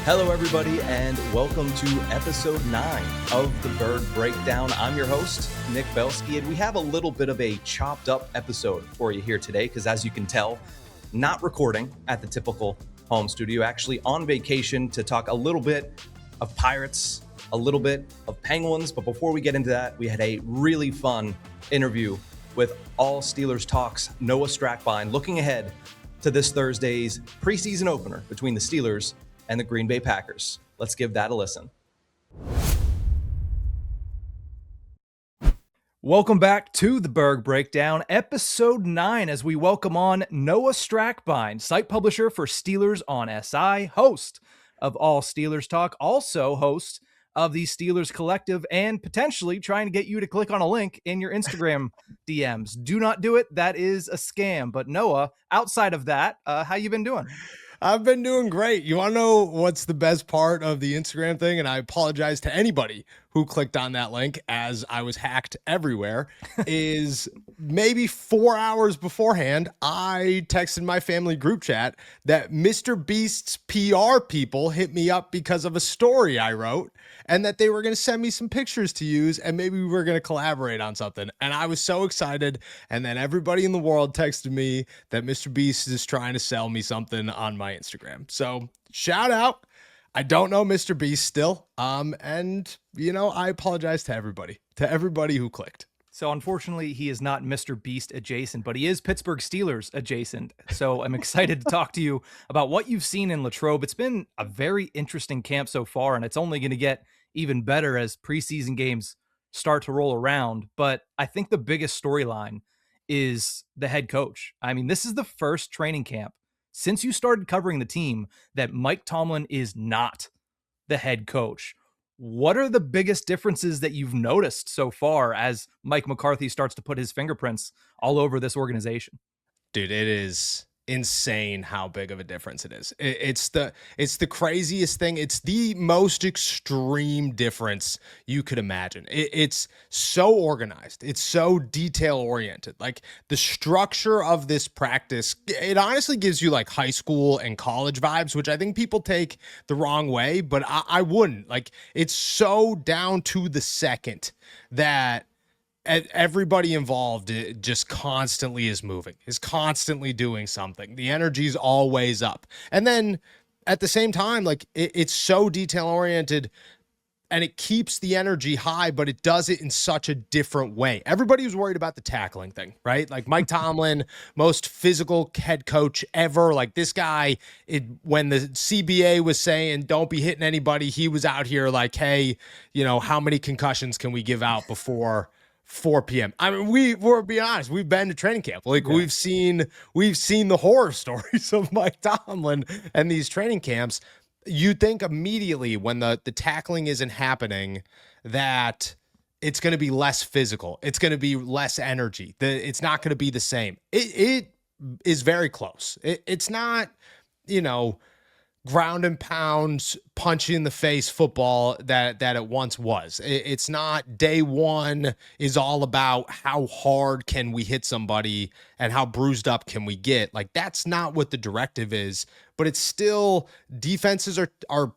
Hello, everybody, and welcome to episode 9 of the Burgh Breakdown. I'm your host, Nick Belsky, and we have a little bit of a chopped up episode for you here today because, as you can tell, not recording at the typical home studio, actually on vacation to talk a little bit of Pirates, a little bit of Penguins. But before we get into that, we had a really fun interview with All Steelers Talks Noah Strackbein, looking ahead to this Thursday's preseason opener between the Steelers and the Green Bay Packers. Let's give that a listen. Welcome back to the Burgh Breakdown, episode 9, as we welcome on Noah Strackbein, site publisher for Steelers on SI, host of All Steelers Talk, also host of the Steelers Collective, and potentially trying to get you to click on a link in your Instagram DMs. Do not do it. That is a scam. But Noah, outside of that, how you been doing? I've been doing great. You want to know what's the best part of the Instagram thing? And I apologize to anybody who clicked on that link, as I was hacked everywhere, is maybe 4 hours beforehand, I texted my family group chat that Mr. Beast's PR people hit me up because of a story I wrote, and that they were going to send me some pictures to use, and maybe we were going to collaborate on something. And I was so excited. And then everybody in the world texted me that Mr. Beast is trying to sell me something on my Instagram. So shout out. I don't know Mr. Beast still. And I apologize to everybody who clicked. So unfortunately, he is not Mr. Beast adjacent, but he is Pittsburgh Steelers adjacent. So I'm excited to talk to you about what you've seen in Latrobe. It's been a very interesting camp so far, and it's only going to get even better as preseason games start to roll around. But I think the biggest storyline is the head coach. I mean, this is the first training camp since you started covering the team that Mike Tomlin is not the head coach. What are the biggest differences that you've noticed so far as Mike McCarthy starts to put his fingerprints all over this organization? Dude, it is insane how big of a difference it is. It's the craziest thing. It's the most extreme difference you could imagine. It's so organized. It's so detail oriented. Like the structure of this practice, it honestly gives you like high school and college vibes, which I think people take the wrong way, but I wouldn't. Like it's so down to the second that everybody involved just constantly is moving, is constantly doing something. The energy's always up. And then at the same time, like it's so detail oriented and it keeps the energy high, but it does it in such a different way. Everybody was worried about the tackling thing, right? Like Mike Tomlin, most physical head coach ever. Like this guy, when the CBA was saying, don't be hitting anybody, he was out here like, hey, how many concussions can we give out before 4 p.m. I mean, we're be honest, we've been to training camp. Like we've seen the horror stories of Mike Tomlin and these training camps. You think immediately when the tackling isn't happening that it's going to be less physical. It's going to be less energy. It's not going to be the same. It is very close. It's not, ground and pound, punch you in the face football that it once was. It's not day one is all about how hard can we hit somebody and how bruised up can we get. Like that's not what the directive is, but it's still defenses are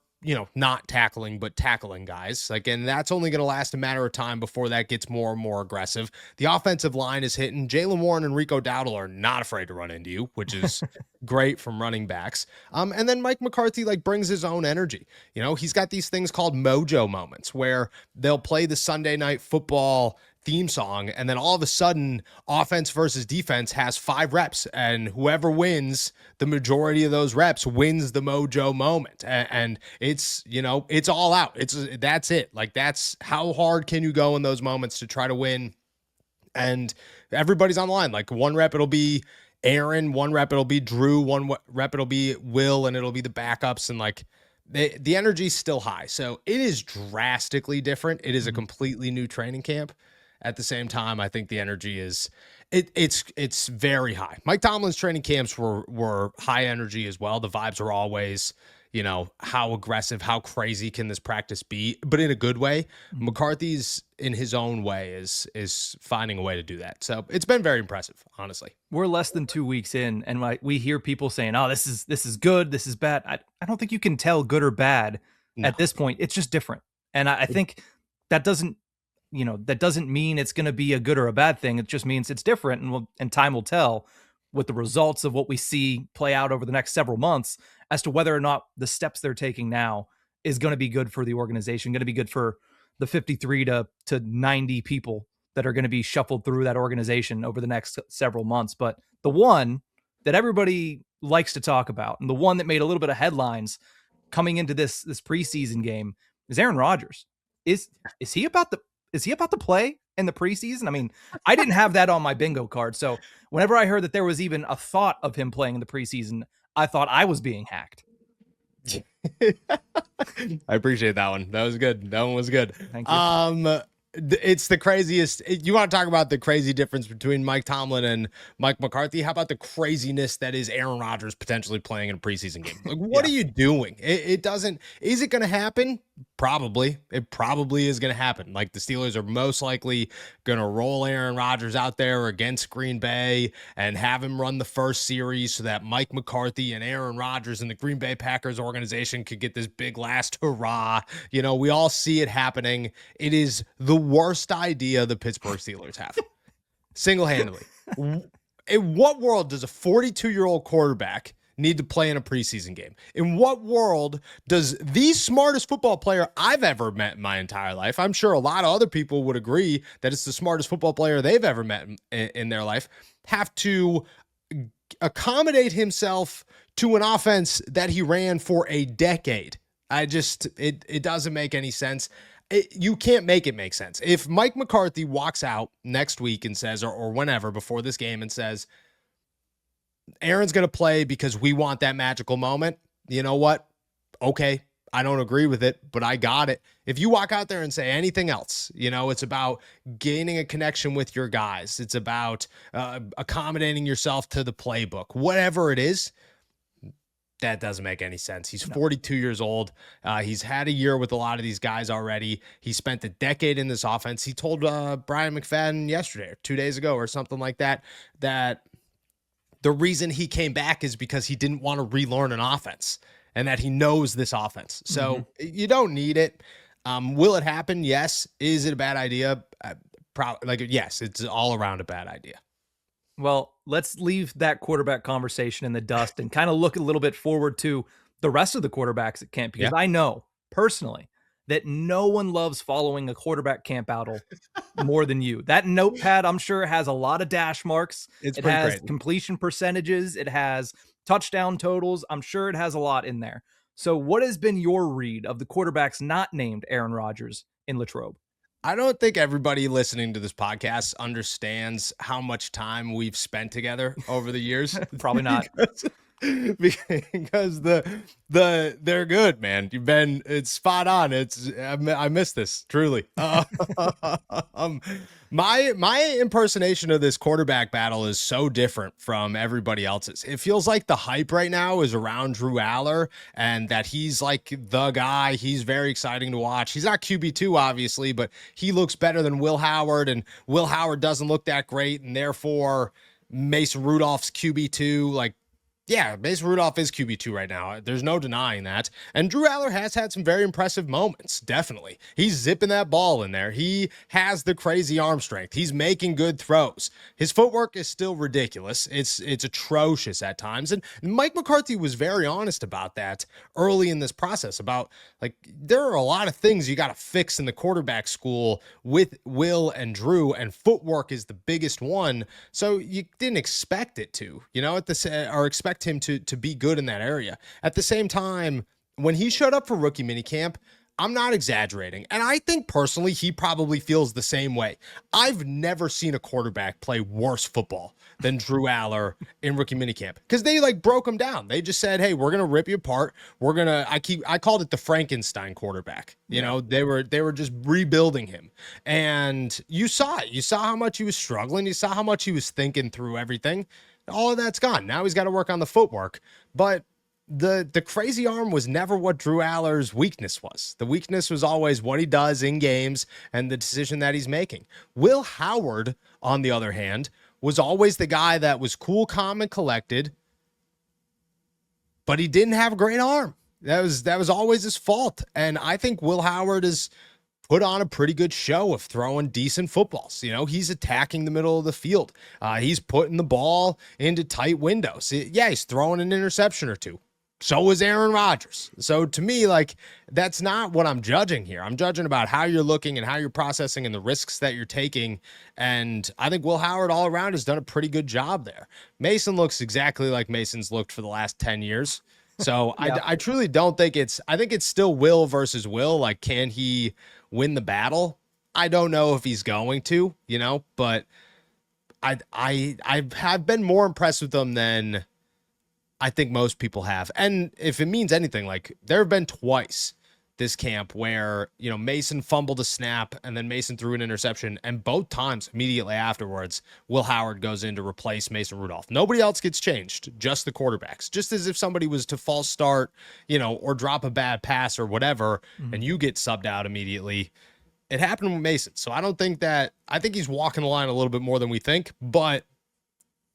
not tackling, but tackling guys. Like, and that's only going to last a matter of time before that gets more and more aggressive. The offensive line is hitting. Jaylen Warren and Rico Dowdle are not afraid to run into you, which is great from running backs. And then Mike McCarthy brings his own energy. He's got these things called mojo moments where they'll play the Sunday Night Football theme song, and then all of a sudden offense versus defense has 5 reps, and whoever wins the majority of those reps wins the mojo moment. And it's it's all out. That's it. Like that's how hard can you go in those moments to try to win. And everybody's on the line. Like one rep it'll be Aaron, one rep it'll be Drew, one rep it'll be Will, and it'll be the backups, and like the energy's still high. So it is drastically different. It is a completely new training camp. At the same time, I think the energy is it's very high. Mike Tomlin's training camps were high energy as well. The vibes are always, how aggressive, how crazy can this practice be, but in a good way. Mhm. McCarthy's in his own way is finding a way to do that. So it's been very impressive, honestly. We're less than 2 weeks in, and we hear people saying, "Oh, this is good, this is bad." I don't think you can tell good or bad No. at this point. It's just different, and I think that doesn't mean it's going to be a good or a bad thing. It just means it's different, and time will tell with the results of what we see play out over the next several months as to whether or not the steps they're taking now is going to be good for the organization, going to be good for the 53 to 90 people that are going to be shuffled through that organization over the next several months. But the one that everybody likes to talk about, and the one that made a little bit of headlines coming into this preseason game, is Aaron Rodgers. Is is he about to play in the preseason? I mean, I didn't have that on my bingo card. So whenever I heard that there was even a thought of him playing in the preseason, I thought I was being hacked. I appreciate that one. That was good. That one was good. Thank you. It's the craziest. You want to talk about the crazy difference between Mike Tomlin and Mike McCarthy? How about the craziness that is Aaron Rodgers potentially playing in a preseason game? Like, what Yeah. are you doing? It doesn't. Is it going to happen? Probably. It probably is going to happen. Like, the Steelers are most likely going to roll Aaron Rodgers out there against Green Bay and have him run the first series so that Mike McCarthy and Aaron Rodgers and the Green Bay Packers organization could get this big last hurrah. We all see it happening. It is the worst idea the Pittsburgh Steelers have, single-handedly. In what world does a 42-year-old quarterback need to play in a preseason game? In what world does the smartest football player I've ever met in my entire life, I'm sure a lot of other people would agree that it's the smartest football player they've ever met in their life, have to accommodate himself to an offense that he ran for a decade? It doesn't make any sense. You can't make it make sense. If Mike McCarthy walks out next week and says, or whenever before this game, and says, Aaron's going to play because we want that magical moment, you know what? Okay, I don't agree with it, but I got it. If you walk out there and say anything else, it's about gaining a connection with your guys. It's about accommodating yourself to the playbook, whatever it is. That doesn't make any sense. He's 42 years old. He's had a year with a lot of these guys already. He spent a decade in this offense. He told Brian McFadden yesterday or 2 days ago or something like that, that the reason he came back is because he didn't want to relearn an offense and that he knows this offense. So you don't need it. Will it happen? Yes. Is it a bad idea? Yes, it's all around a bad idea. Well, let's leave that quarterback conversation in the dust and kind of look a little bit forward to the rest of the quarterbacks at camp, because I know personally that no one loves following a quarterback camp battle more than you. That notepad, I'm sure, has a lot of dash marks. It's It pretty has crazy. completion percentages. It has touchdown totals. I'm sure it has a lot in there. So what has been your read of the quarterbacks not named Aaron Rodgers in Latrobe? I don't think everybody listening to this podcast understands how much time we've spent together over the years. Probably not. because they're good, man. It's spot on. I miss this truly. My impersonation of this quarterback battle is so different from everybody else's. It feels like the hype right now is around Drew Aller and that he's like the guy. He's very exciting to watch. He's not QB2 obviously, but he looks better than Will Howard, and Will Howard doesn't look that great, and therefore Mason Rudolph's QB2. Like, yeah, Mason Rudolph is QB2 right now. There's no denying that. And Drew Aller has had some very impressive moments, definitely. He's zipping that ball in there. He has the crazy arm strength. He's making good throws. His footwork is still ridiculous. It's atrocious at times. And Mike McCarthy was very honest about that early in this process, about, like, there are a lot of things you got to fix in the quarterback school with Will and Drew, and footwork is the biggest one. So you didn't expect it to, or expect him to be good in that area. At the same time, when he showed up for rookie minicamp, I'm not exaggerating. And I think personally, he probably feels the same way. I've never seen a quarterback play worse football than Drew Aller in rookie minicamp because they like broke him down. They just said, "Hey, we're gonna rip you apart. We're gonna." I called it the Frankenstein quarterback. You know, they were just rebuilding him, and you saw it. You saw how much he was struggling. You saw how much he was thinking through everything. All of that's gone. Now he's got to work on the footwork, but the crazy arm was never what Drew Aller's weakness was. The weakness was always what he does in games and the decision that he's making. Will Howard, on the other hand, was always the guy that was cool, calm, and collected, but he didn't have a great arm. That was always his fault. And I think Will Howard has put on a pretty good show of throwing decent footballs. You know, he's attacking the middle of the field. He's putting the ball into tight windows. Yeah, he's throwing an interception or two. So was Aaron Rodgers. So to me, like, that's not what I'm judging here. I'm judging about how you're looking and how you're processing and the risks that you're taking. And I think Will Howard all around has done a pretty good job there. Mason looks exactly like Mason's looked for the last 10 years. So Yeah. I truly don't think I think it's still Will versus Will. Like, can he win the battle? I don't know if he's going to, you know, but I've been more impressed with them than I think most people have. And if it means anything, like there have been twice this camp where, you know, Mason fumbled a snap and then Mason threw an interception. And both times immediately afterwards, Will Howard goes in to replace Mason Rudolph. Nobody else gets changed, just the quarterbacks. Just as if somebody was to false start, you know, or drop a bad pass or whatever, and you get subbed out immediately. It happened with Mason. So I think he's walking the line a little bit more than we think, but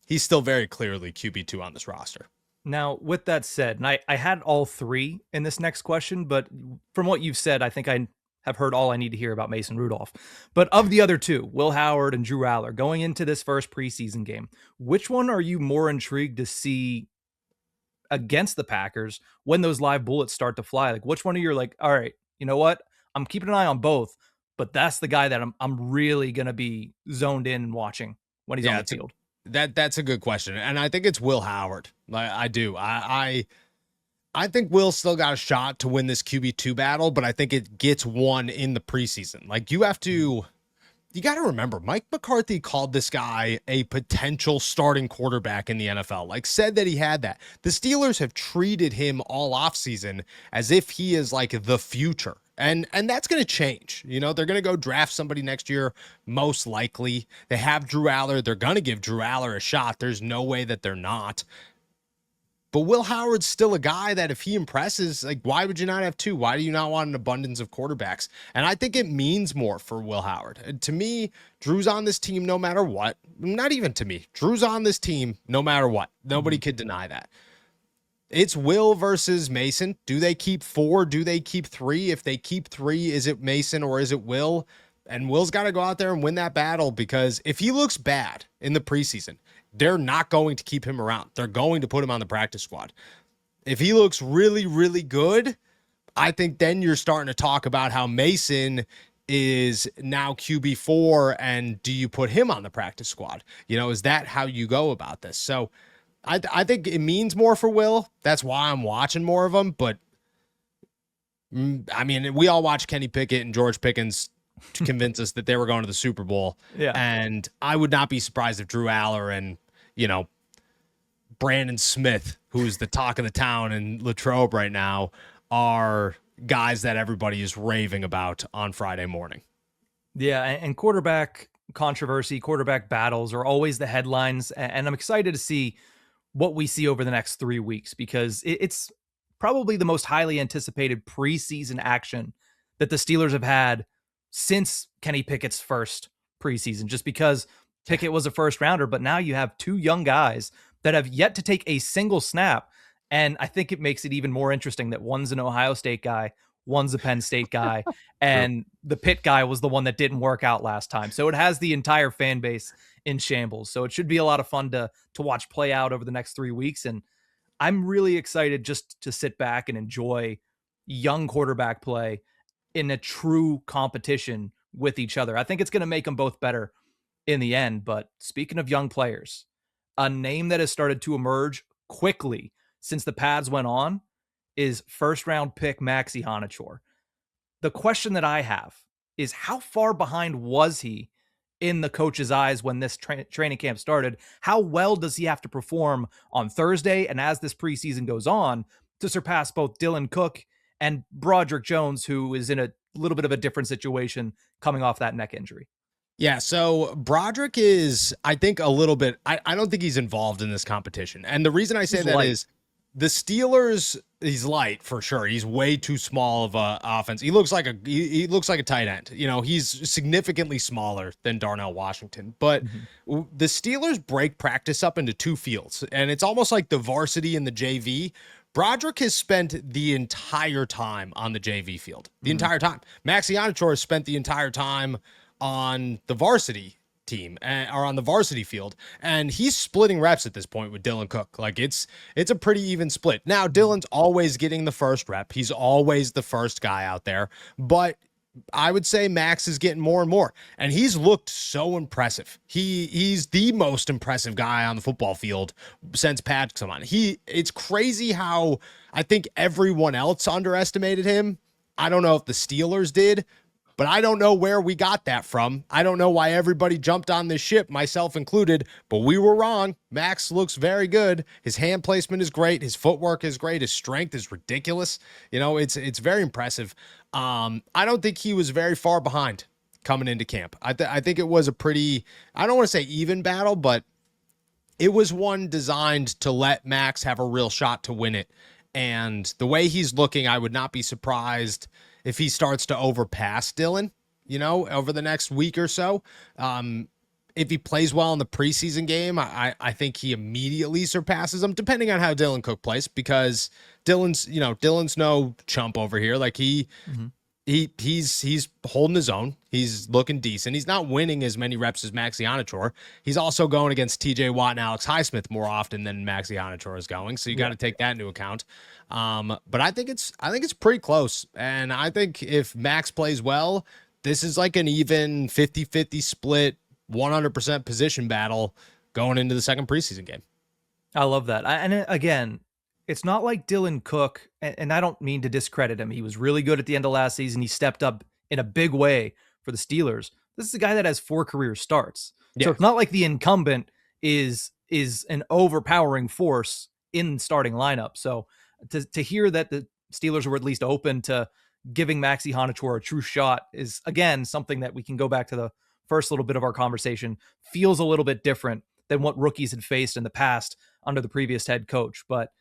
he's still very clearly QB2 on this roster. Now, with that said, and I had all three in this next question, but from what you've said, I think I have heard all I need to hear about Mason Rudolph. But of the other two, Will Howard and Drew Aller, going into this first preseason game, which one are you more intrigued to see against the Packers when those live bullets start to fly? Like, which one of you are like, all right, you know what? I'm keeping an eye on both, but that's the guy that I'm really gonna be zoned in and watching when he's on the field. That's a good question, and I think it's Will Howard. I do. I think Will still got a shot to win this QB2 battle, but I think it gets won in the preseason. Like you got to remember, Mike McCarthy called this guy a potential starting quarterback in the NFL. Like said that he had that. The Steelers have treated him all offseason as if he is like the future. And that's going to change. You know, they're going to go draft somebody next year, most likely. They have Drew Aller. They're going to give Drew Aller a shot. There's no way that they're not. But Will Howard's still a guy that if he impresses, like, why would you not have two? Why do you not want an abundance of quarterbacks? And I think it means more for Will Howard. And to me, Drew's on this team no matter what. Not even to me. Drew's on this team no matter what. Nobody could deny that. It's Will versus Mason. Do they keep 4? Do they keep 3? If they keep 3, is it Mason or is it Will? And Will's got to go out there and win that battle because if he looks bad in the preseason, they're not going to keep him around. They're going to put him on the practice squad. If he looks really, really good, I think then you're starting to talk about how Mason is now QB4 and do you put him on the practice squad? You know, is that how you go about this? So I think it means more for Will. That's why I'm watching more of them. But I mean, we all watched Kenny Pickett and George Pickens to convince us that they were going to the Super Bowl. Yeah. And I would not be surprised if Drew Aller and, you know, Brandon Smith, who's the talk of the town in Latrobe right now, are guys that everybody is raving about on Friday morning. Yeah, and quarterback controversy, quarterback battles are always the headlines. And I'm excited to see what we see over the next 3 weeks because it's probably the most highly anticipated preseason action that the Steelers have had since Kenny Pickett's first preseason, just because Pickett was a first rounder, but now you have 2 young guys that have yet to take a single snap. And I think it makes it even more interesting that one's an Ohio State guy, one's a Penn State guy, and the Pitt guy was the one that didn't work out last time. So it has the entire fan base in shambles. So it should be a lot of fun to watch play out over the next 3 weeks. And I'm really excited just to sit back and enjoy young quarterback play in a true competition with each other. I think it's going to make them both better in the end. But speaking of young players, a name that has started to emerge quickly since the pads went on is first round pick Maxi Honachor. The question that I have is how far behind was he in the coach's eyes when this training camp started? How well does he have to perform on Thursday and as this preseason goes on to surpass both Dylan Cook and Broderick Jones, who is in a little bit of a different situation coming off that neck injury? Yeah, so Broderick is, I think, a little bit. I don't think he's involved in this competition. And the reason I say He's that light. is the Steelers, he's light for sure. He's way too small of a offense. He looks like a tight end. You know, he's significantly smaller than Darnell Washington. But Mhm. the Steelers break practice up into two fields, and it's almost like the varsity and the JV. Broderick has spent the entire time on the JV field, the Mhm. entire time. Maxi Ionichor has spent the entire time on the varsity team or on the varsity field, and he's splitting reps at this point with Dylan Cook. Like it's a pretty even split. Now Dylan's always getting the first rep. He's always the first guy out there, but I would say Max is getting more and more, and he's looked so impressive. He's the most impressive guy on the football field since Pat's come on. It's crazy how I think everyone else underestimated him. I don't know if the Steelers did, but I don't know where we got that from. I don't know why everybody jumped on this ship, myself included, but we were wrong. Max looks very good. His hand placement is great. His footwork is great. His strength is ridiculous. You know, it's very impressive. I don't think he was very far behind coming into camp. I think it was a pretty, I don't want to say even battle, but it was one designed to let Max have a real shot to win it. And the way he's looking, I would not be surprised if he starts to overpass Dylan, you know, over the next week or so. If he plays well in the preseason game, I think he immediately surpasses him, depending on how Dylan Cook plays, because Dylan's no chump over here. Like Mhm. he's holding his own. He's looking decent. He's not winning as many reps as Maxi Ionichor. He's also going against TJ Watt and Alex Highsmith more often than Maxi Ionichor is going. So you got to take that into account. But I think it's pretty close. And I think if Max plays well, this is like an even 50-50 split, 100% position battle going into the second preseason game. I love that. Again, it's not like Dylan Cook, and I don't mean to discredit him. He was really good at the end of last season. He stepped up in a big way for the Steelers. This is a guy that has 4 career starts. So Yeah. it's not like the incumbent is an overpowering force in starting lineup. So to hear that the Steelers were at least open to giving Maxi Honichor a true shot is, again, something that we can go back to the first little bit of our conversation, feels a little bit different than what rookies had faced in the past under the previous head coach. But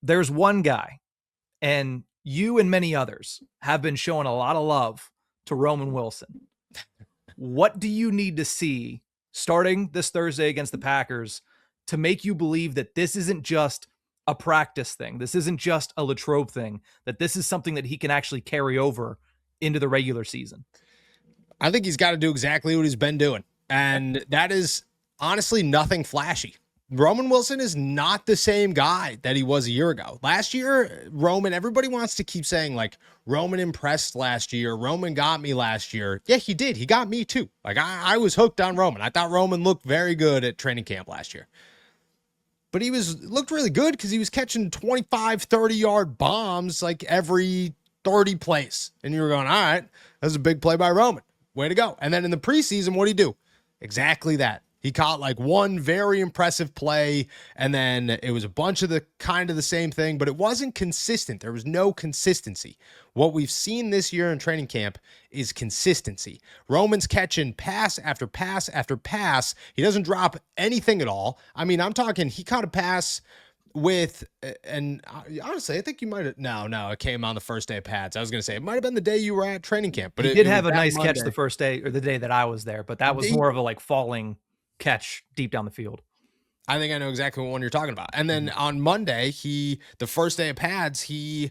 there's one guy, and you and many others have been showing a lot of love to Roman Wilson. What do you need to see starting this Thursday against the Packers to make you believe that this isn't just a practice thing? This isn't just a Latrobe thing, that this is something that he can actually carry over into the regular season? I think he's got to do exactly what he's been doing. And that is honestly nothing flashy. Roman Wilson is not the same guy that he was a year ago. Last year, Roman, everybody wants to keep saying, like, Roman impressed last year. Roman got me last year. Yeah, he did. He got me too. Like, I was hooked on Roman. I thought Roman looked very good at training camp last year. But he looked really good because he was catching 25, 30-yard bombs like every 30 plays. And you were going, all right, that was a big play by Roman. Way to go. And then in the preseason, what did he do? Exactly that. He caught like one very impressive play, and then it was a bunch of the kind of the same thing, but it wasn't consistent. There was no consistency. What we've seen this year in training camp is consistency. Roman's catching pass after pass after pass. He doesn't drop anything at all. I mean, I'm talking, he caught a pass with, and honestly, I think you might have, no, it came on the first day of pads. I was going to say, it might have been the day you were at training camp, but He it did was have a that nice catch Monday. the first day, or the day that I was there, but that was more of a like falling catch deep down the field. I think I know exactly what one you're talking about. And then on Monday, the first day of pads, he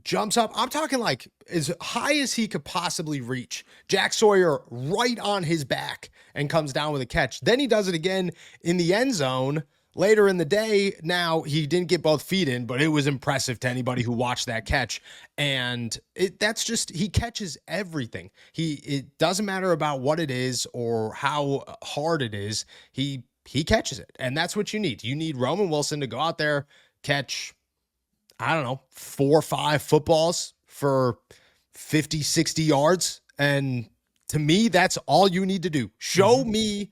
jumps up. I'm talking like as high as he could possibly reach. Jack Sawyer right on his back and comes down with a catch. Then he does it again in the end zone later in the day. Now, he didn't get both feet in, but it was impressive to anybody who watched that catch. And that's just, he catches everything. It doesn't matter about what it is or how hard it is. He catches it. And that's what you need. You need Roman Wilson to go out there, catch, I don't know, 4 or 5 footballs for 50, 60 yards. And to me, that's all you need to do. Show Mhm. me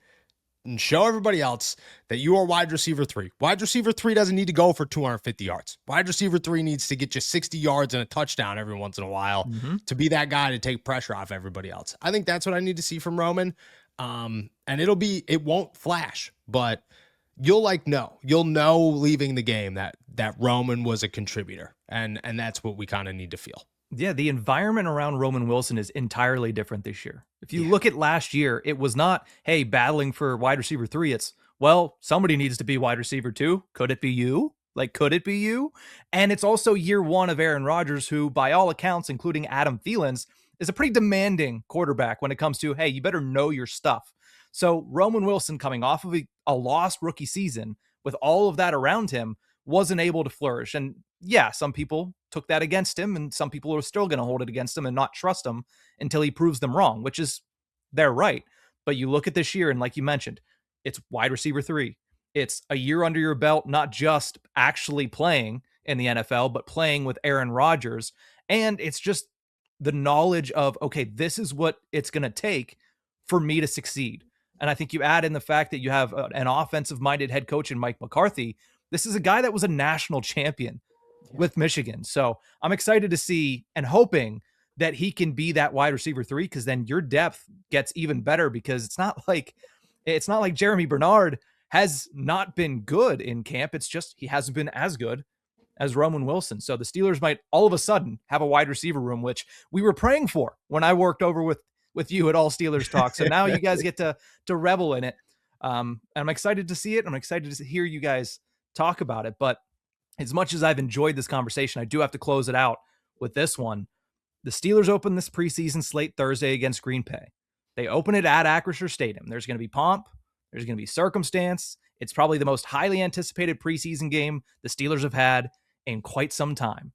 and show everybody else that you are wide receiver 3. Wide receiver 3 doesn't need to go for 250 yards. Wide receiver 3 needs to get you 60 yards and a touchdown every once in a while Mhm. to be that guy to take pressure off everybody else. I think that's what I need to see from Roman. And it won't flash, but you'll know leaving the game that Roman was a contributor. And that's what we kind of need to feel. Yeah, the environment around Roman Wilson is entirely different this year. If you Yeah. look at last year, it was not, hey, battling for wide receiver 3. It's, well, somebody needs to be wide receiver 2. Could it be you? Like, could it be you? And it's also year 1 of Aaron Rodgers, who, by all accounts, including Adam Thielen's, is a pretty demanding quarterback when it comes to, hey, you better know your stuff. So Roman Wilson, coming off of a lost rookie season with all of that around him, wasn't able to flourish. And yeah, some people took that against him, and some people are still going to hold it against him and not trust him until he proves them wrong, which is their right. But you look at this year, and like you mentioned, it's wide receiver 3. It's a year under your belt, not just actually playing in the NFL, but playing with Aaron Rodgers. And it's just the knowledge of, okay, this is what it's going to take for me to succeed. And I think you add in the fact that you have an offensive minded head coach in Mike McCarthy. This is a guy that was a national champion with Michigan. So I'm excited to see and hoping that he can be that wide receiver 3, because then your depth gets even better, because it's not like Jeremy Bernard has not been good in camp. It's just he hasn't been as good as Roman Wilson. So the Steelers might all of a sudden have a wide receiver room, which we were praying for when I worked over with you at All Steelers Talk. So now you guys get to revel in it. And I'm excited to see it. I'm excited to hear you guys talk about it. But as much as I've enjoyed this conversation, I do have to close it out with this one. The Steelers open this preseason slate Thursday against Green Bay. They open it at Acrisure Stadium. There's going to be pomp. There's going to be circumstance. It's probably the most highly anticipated preseason game the Steelers have had in quite some time.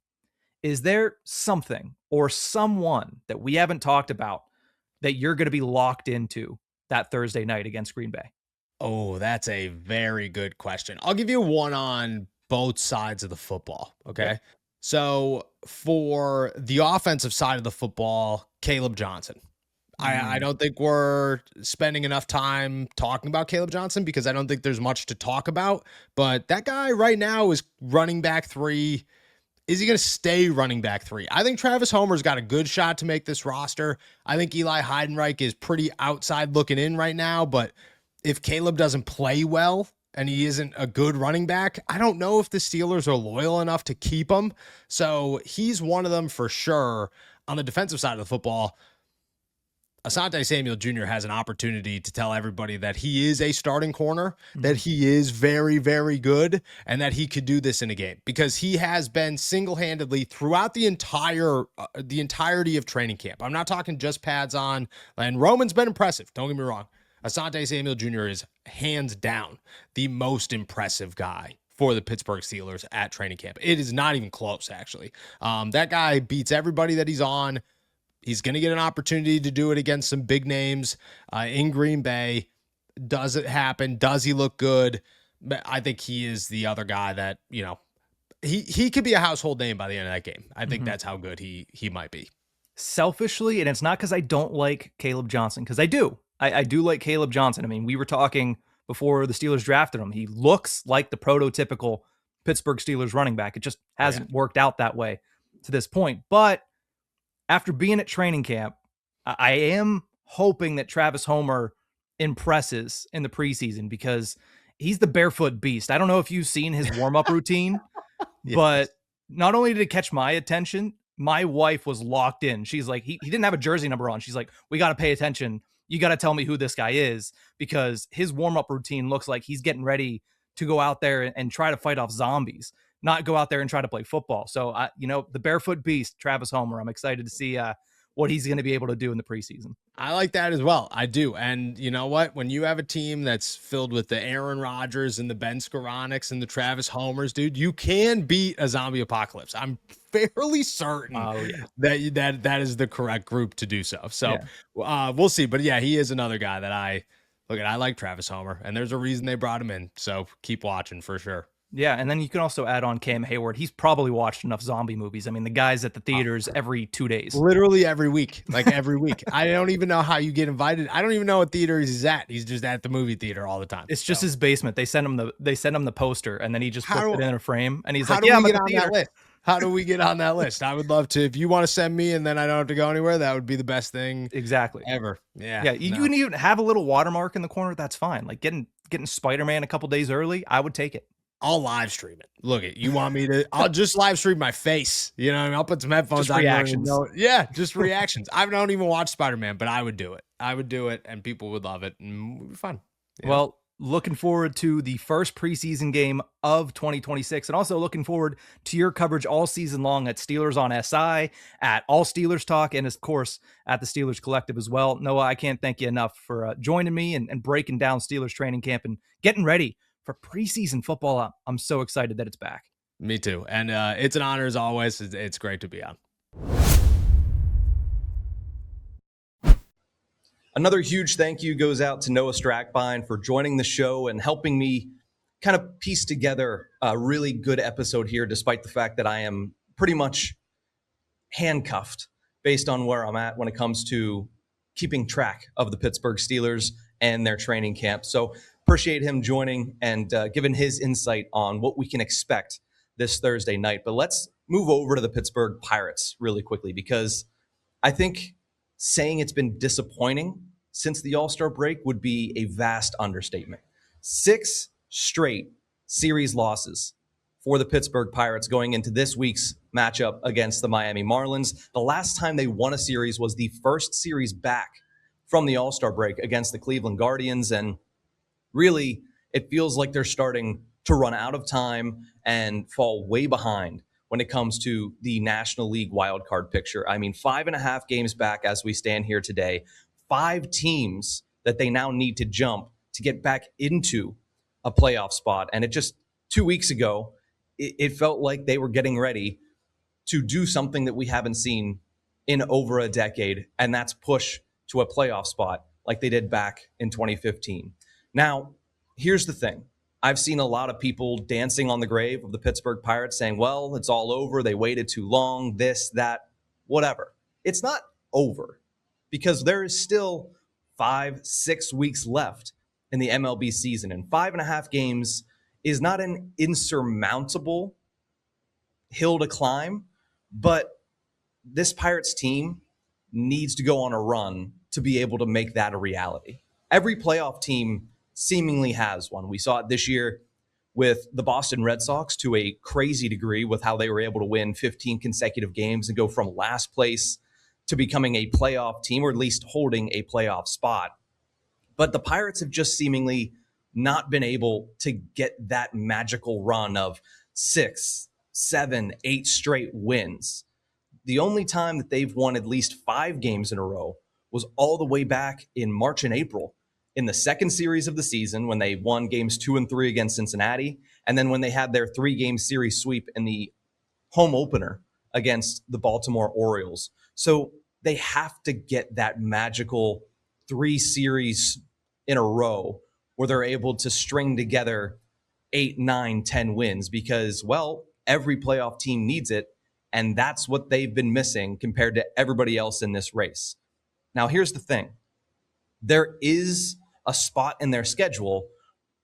Is there something or someone that we haven't talked about that you're going to be locked into that Thursday night against Green Bay? Oh, that's a very good question. I'll give you one on both sides of the football. Okay. Okay. So for the offensive side of the football, Caleb Johnson. I Mm, don't think we're spending enough time talking about Caleb Johnson because I don't think there's much to talk about. But that guy right now is running back 3. Is he going to stay running back 3? I think Travis Homer's got a good shot to make this roster. I think Eli Heidenreich is pretty outside looking in right now, but if Caleb doesn't play well and he isn't a good running back, I don't know if the Steelers are loyal enough to keep him. So he's one of them for sure. On the defensive side of the football, Asante Samuel Jr. has an opportunity to tell everybody that he is a starting corner, that mhm. he is very, very good, and that he could do this in a game because he has been single-handedly throughout the entirety of training camp. I'm not talking just pads on, and Roman's been impressive. Don't get me wrong. Asante Samuel Jr. is hands down the most impressive guy for the Pittsburgh Steelers at training camp. It is not even close, actually. That guy beats everybody that he's on. He's going to get an opportunity to do it against some big names in Green Bay. Does it happen? Does he look good? I think he is the other guy that, he could be a household name by the end of that game. I think Mhm. that's how good he might be. Selfishly, and it's not because I don't like Caleb Johnson, because I do. I do like Caleb Johnson. I mean, we were talking before the Steelers drafted him. He looks like the prototypical Pittsburgh Steelers running back. It just Oh, yeah. hasn't worked out that way to this point. But after being at training camp, I am hoping that Travis Homer impresses in the preseason, because he's the barefoot beast. I don't know if you've seen his warm-up routine, but Yes. not only did it catch my attention, my wife was locked in. She's like, he didn't have a jersey number on. She's like, we got to pay attention. You got to tell me who this guy is, because his warm up routine looks like he's getting ready to go out there and try to fight off zombies, not go out there and try to play football. So, the barefoot beast, Travis Homer, I'm excited to see what he's going to be able to do in the preseason. I like that as well. I do. And you know what? When you have a team that's filled with the Aaron Rodgers and the Ben Skoronix and the Travis Homers, dude, you can beat a zombie apocalypse. I'm fairly certain Oh, yeah. that is the correct group to do so. So Yeah. we'll see. But yeah, he is another guy that I like Travis Homer, and there's a reason they brought him in. So keep watching for sure. Yeah, and then you can also add on Cam Hayward. He's probably watched enough zombie movies. I mean, the guy's at the theaters every 2 days. Literally every week, like every week. I don't even know how you get invited. I don't even know what theater he's at. He's just at the movie theater all the time. It's just his basement. They send him the poster, and then he just puts How it in a frame, and he's how like, do "Yeah, we I'm at get the on theater." that list? How do we get on that list? I would love to. If you want to send me and then I don't have to go anywhere, that would be the best thing Exactly. ever. Yeah. Yeah, you No. can even have a little watermark in the corner. That's fine. Like getting Spider-Man a couple days early, I would take it. I'll live stream it. Look it. You want me to? I'll just live stream my face. You know what I mean? I'll put some headphones Just on. You don't even reactions. know it. Yeah, just reactions. I don't even watch Spider-Man, but I would do it. I would do it, and people would love it, and it would be fun. You know? Well, looking forward to the first preseason game of 2026, and also looking forward to your coverage all season long at Steelers on SI, at All Steelers Talk, and of course at the Steelers Collective as well. Noah, I can't thank you enough for joining me and breaking down Steelers training camp and getting ready for preseason football. I'm so excited that it's back. Me too. And it's an honor as always. It's great to be on. Another huge thank you goes out to Noah Strackbein for joining the show and helping me kind of piece together a really good episode here, despite the fact that I am pretty much handcuffed based on where I'm at when it comes to keeping track of the Pittsburgh Steelers and their training camp. So appreciate him joining and giving his insight on what we can expect this Thursday night. But let's move over to the Pittsburgh Pirates really quickly, because I think saying it's been disappointing since the All-Star break would be a vast understatement. 6 straight series losses for the Pittsburgh Pirates going into this week's matchup against the Miami Marlins. The last time they won a series was the first series back from the All-Star break against the Cleveland Guardians. And really, it feels like they're starting to run out of time and fall way behind when it comes to the National League wildcard picture. I mean, 5.5 games back as we stand here today, 5 teams that they now need to jump to get back into a playoff spot. And it just 2 weeks ago, it felt like they were getting ready to do something that we haven't seen in over a decade, and that's push to a playoff spot like they did back in 2015. Now, here's the thing. I've seen a lot of people dancing on the grave of the Pittsburgh Pirates saying, well, it's all over. They waited too long, this, that, whatever. It's not over, because there is still 5-6 weeks left in the MLB season, and 5.5 games is not an insurmountable hill to climb, but this Pirates team needs to go on a run to be able to make that a reality. Every playoff team seemingly has one. We saw it this year with the Boston Red Sox to a crazy degree with how they were able to win 15 consecutive games and go from last place to becoming a playoff team, or at least holding a playoff spot. But the Pirates have just seemingly not been able to get that magical run of 6, 7, 8 straight wins. The only time that they've won at least 5 games in a row was all the way back in March and April in the second series of the season, when they won games 2 and 3 against Cincinnati, and then when they had their 3-game series sweep in the home opener against the Baltimore Orioles. So they have to get that magical 3 series in a row where they're able to string together 8, 9, 10 wins, because, well, every playoff team needs it, and that's what they've been missing compared to everybody else in this race. Now, here's the thing. There is a spot in their schedule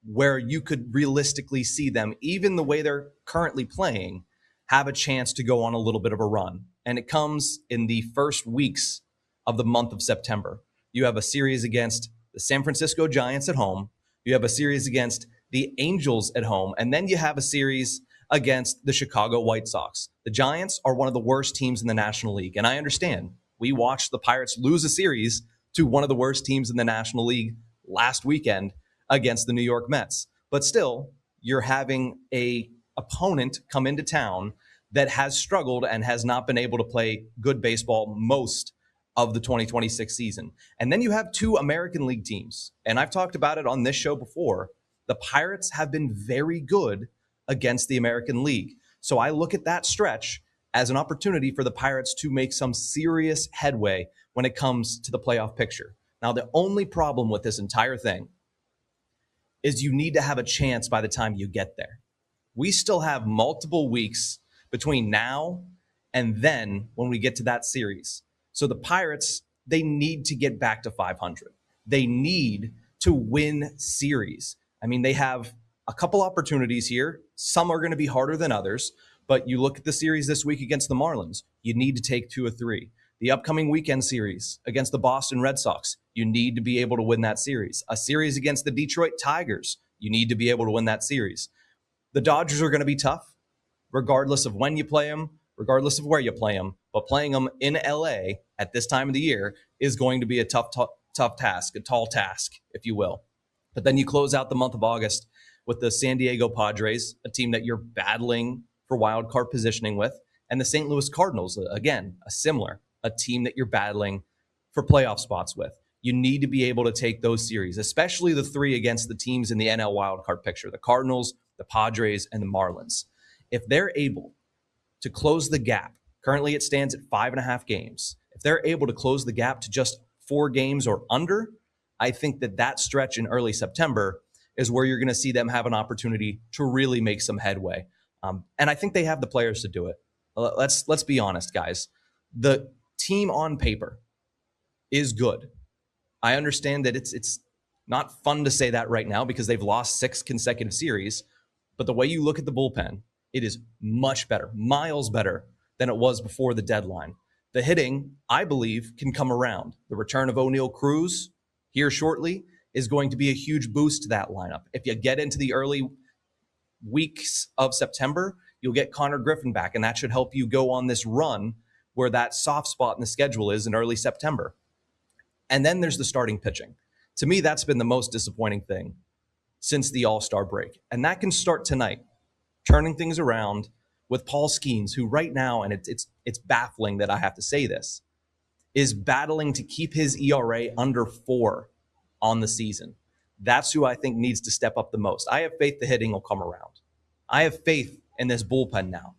where you could realistically see them, even the way they're currently playing, have a chance to go on a little bit of a run. And it comes in the first weeks of the month of September. You have a series against the San Francisco Giants at home. You have a series against the Angels at home. And then you have a series against the Chicago White Sox. The Giants are one of the worst teams in the National League. And I understand. We watched the Pirates lose a series to one of the worst teams in the National League last weekend against the New York Mets. But still, you're having a opponent come into town that has struggled and has not been able to play good baseball most of the 2026 season. And then you have 2 American League teams. And I've talked about it on this show before. The Pirates have been very good against the American League. So I look at that stretch as an opportunity for the Pirates to make some serious headway when it comes to the playoff picture. Now, the only problem with this entire thing is you need to have a chance by the time you get there. We still have multiple weeks between now and then when we get to that series. So the Pirates, they need to get back to 500. They need to win series. I mean, they have a couple opportunities here. Some are going to be harder than others, but you look at the series this week against the Marlins, you need to take 2 or 3. The upcoming weekend series against the Boston Red Sox, you need to be able to win that series. A series against the Detroit Tigers, you need to be able to win that series. The Dodgers are going to be tough, regardless of when you play them, regardless of where you play them. But playing them in LA at this time of the year is going to be a tough task, a tall task, if you will. But then you close out the month of August with the San Diego Padres, a team that you're battling for wild card positioning with, and the St. Louis Cardinals, again, a team that you're battling for playoff spots with. You need to be able to take those series, especially the 3 against the teams in the NL wildcard picture, the Cardinals, the Padres, and the Marlins. If they're able to close the gap, currently it stands at 5.5 games. If they're able to close the gap to just 4 games or under, I think that stretch in early September is where you're going to see them have an opportunity to really make some headway. And I think they have the players to do it. Let's be honest, guys. The team on paper is good. I understand that it's not fun to say that right now because they've lost 6 consecutive series, but the way you look at the bullpen, it is much better, miles better than it was before the deadline. The hitting, I believe, can come around. The return of O'Neal Cruz here shortly is going to be a huge boost to that lineup. If you get into the early weeks of September, you'll get Connor Griffin back, and that should help you go on this run where that soft spot in the schedule is in early September. And then there's the starting pitching. To me, that's been the most disappointing thing since the All-Star break. And that can start tonight, turning things around with Paul Skeens, who right now, and it's baffling that I have to say this, is battling to keep his ERA under 4 on the season. That's who I think needs to step up the most. I have faith the hitting will come around. I have faith in this bullpen now.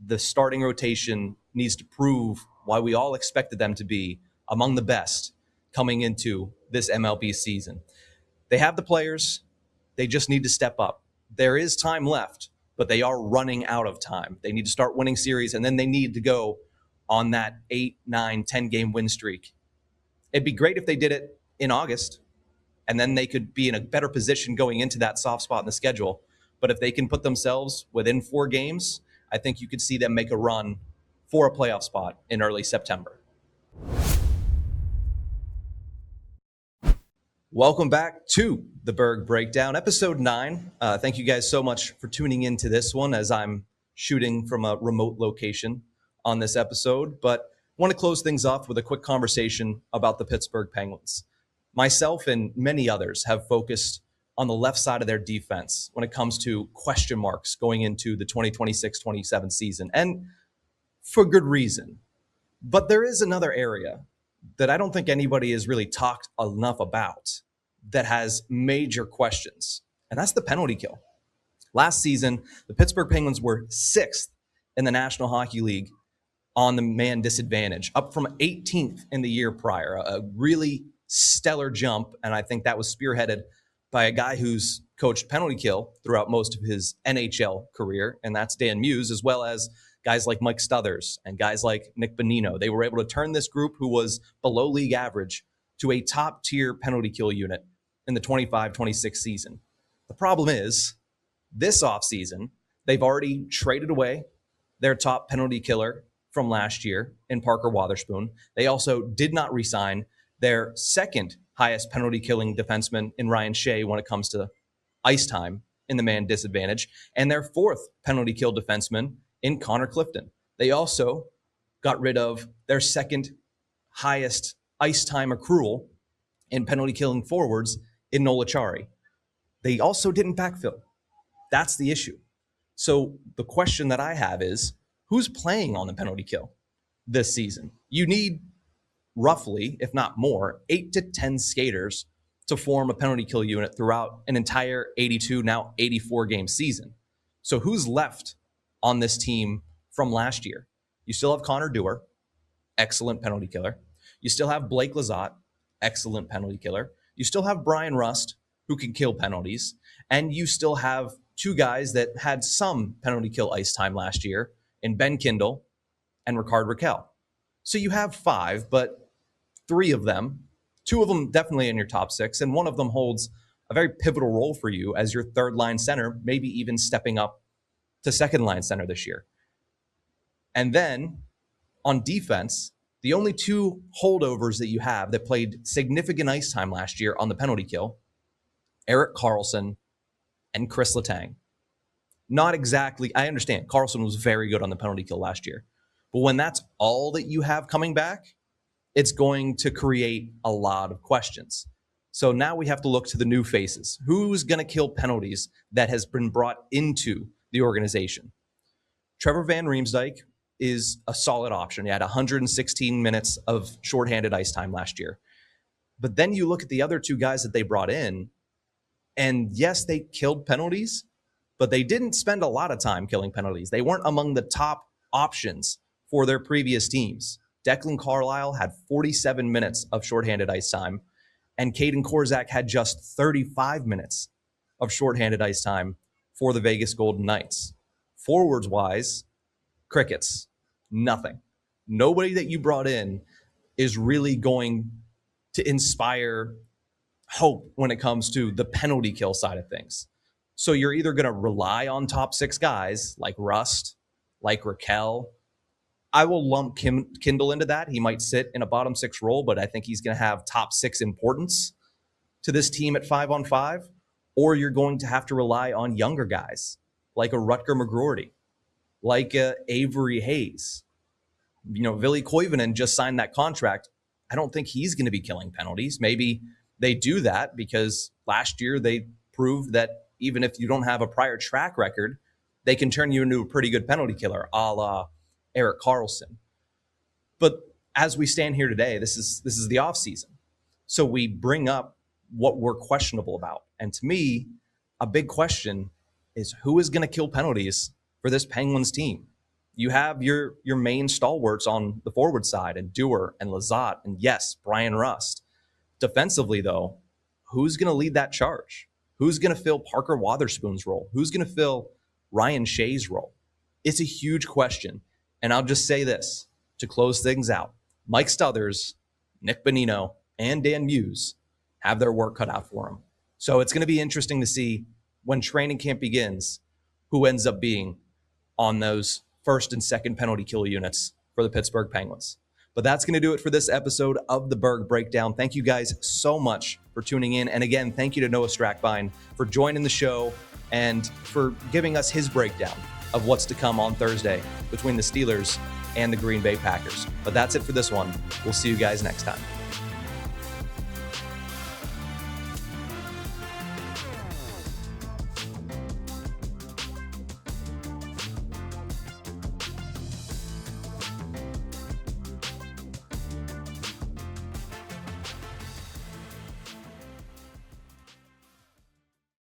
The starting rotation needs to prove why we all expected them to be among the best coming into this MLB season. They have the players. They just need to step up. There is time left, but they are running out of time. They need to start winning series, and then they need to go on that 8, 9, 10-game win streak. It'd be great if they did it in August, and then they could be in a better position going into that soft spot in the schedule. But if they can put themselves within 4 games, I think you could see them make a run for a playoff spot in early September. Welcome back to the Burgh Breakdown, episode 9. Thank you guys so much for tuning into this one as I'm shooting from a remote location on this episode. But I want to close things off with a quick conversation about the Pittsburgh Penguins. Myself and many others have focused on the left side of their defense when it comes to question marks going into the 2026-27 season, and for good reason. But there is another area that I don't think anybody has really talked enough about that has major questions, and that's the penalty kill. Last season, the Pittsburgh Penguins were 6th in the National Hockey League on the man disadvantage, up from 18th in the year prior. A really stellar jump, and I think that was spearheaded by a guy who's coached penalty kill throughout most of his NHL career, and that's Dan Muse, as well as guys like Mike Stothers and guys like Nick Bonino. They were able to turn this group, who was below league average, to a top-tier penalty kill unit in the 25-26 season. The problem is, this offseason, they've already traded away their top penalty killer from last year in Parker Wotherspoon. They also did not re-sign their second highest penalty killing defenseman in Ryan Shea when it comes to ice time in the man disadvantage, and their 4th penalty kill defenseman in Connor Clifton. They also got rid of their second highest ice time accrual in penalty killing forwards in Noah Strackbein. They also didn't backfill. That's the issue. So the question that I have is, who's playing on the penalty kill this season? You need roughly, if not more, 8 to 10 skaters to form a penalty kill unit throughout an entire 82, now 84 game season. So who's left on this team from last year? You still have Connor Dewar, excellent penalty killer. You still have Blake Lizotte, excellent penalty killer. You still have Brian Rust, who can kill penalties. And you still have two guys that had some penalty kill ice time last year in Ben Kindle and Ricard Raquel. So you have 5, but 3 of them, 2 of them definitely in your top 6, and one of them holds a very pivotal role for you as your third line center, maybe even stepping up to second line center this year. And then on defense, the only 2 holdovers that you have that played significant ice time last year on the penalty kill, Erik Karlsson and Chris Letang. Not exactly, I understand, Karlsson was very good on the penalty kill last year. But when that's all that you have coming back, it's going to create a lot of questions. So now we have to look to the new faces. Who's going to kill penalties that has been brought into the organization? Trevor Van Riemsdyk is a solid option. He had 116 minutes of shorthanded ice time last year. But then you look at the other 2 guys that they brought in, and yes, they killed penalties, but they didn't spend a lot of time killing penalties. They weren't among the top options for their previous teams. Declan Carlisle had 47 minutes of shorthanded ice time, and Caden Korzak had just 35 minutes of shorthanded ice time for the Vegas Golden Knights. Forwards-wise, crickets, nothing. Nobody that you brought in is really going to inspire hope when it comes to the penalty kill side of things. So you're either going to rely on top 6 guys like Rust, like Raquel. I will lump Kindle into that. He might sit in a bottom 6 role, but I think he's going to have top 6 importance to this team at 5-on-5. Or you're going to have to rely on younger guys like a Rutger McGroarty, like Avery Hayes. Ville Koivunen just signed that contract. I don't think he's going to be killing penalties. Maybe they do that because last year they proved that even if you don't have a prior track record, they can turn you into a pretty good penalty killer, a la Erik Karlsson. But as we stand here today, this is the offseason. So we bring up what we're questionable about. And to me, a big question is who is going to kill penalties for this Penguins team? You have your main stalwarts on the forward side, and Dewar and Lizotte, and yes, Brian Rust. Defensively, though, who's going to lead that charge? Who's going to fill Parker Wotherspoon's role? Who's going to fill Ryan Shea's role? It's a huge question. And I'll just say this to close things out. Mike Stothers, Nick Bonino, and Dan Muse have their work cut out for them. So it's going to be interesting to see when training camp begins who ends up being on those first and second penalty kill units for the Pittsburgh Penguins. But that's going to do it for this episode of the Burgh Breakdown. Thank you guys so much for tuning in. And again, thank you to Noah Strackbein for joining the show and for giving us his breakdown of what's to come on Thursday between the Steelers and the Green Bay Packers. But that's it for this one. We'll see you guys next time.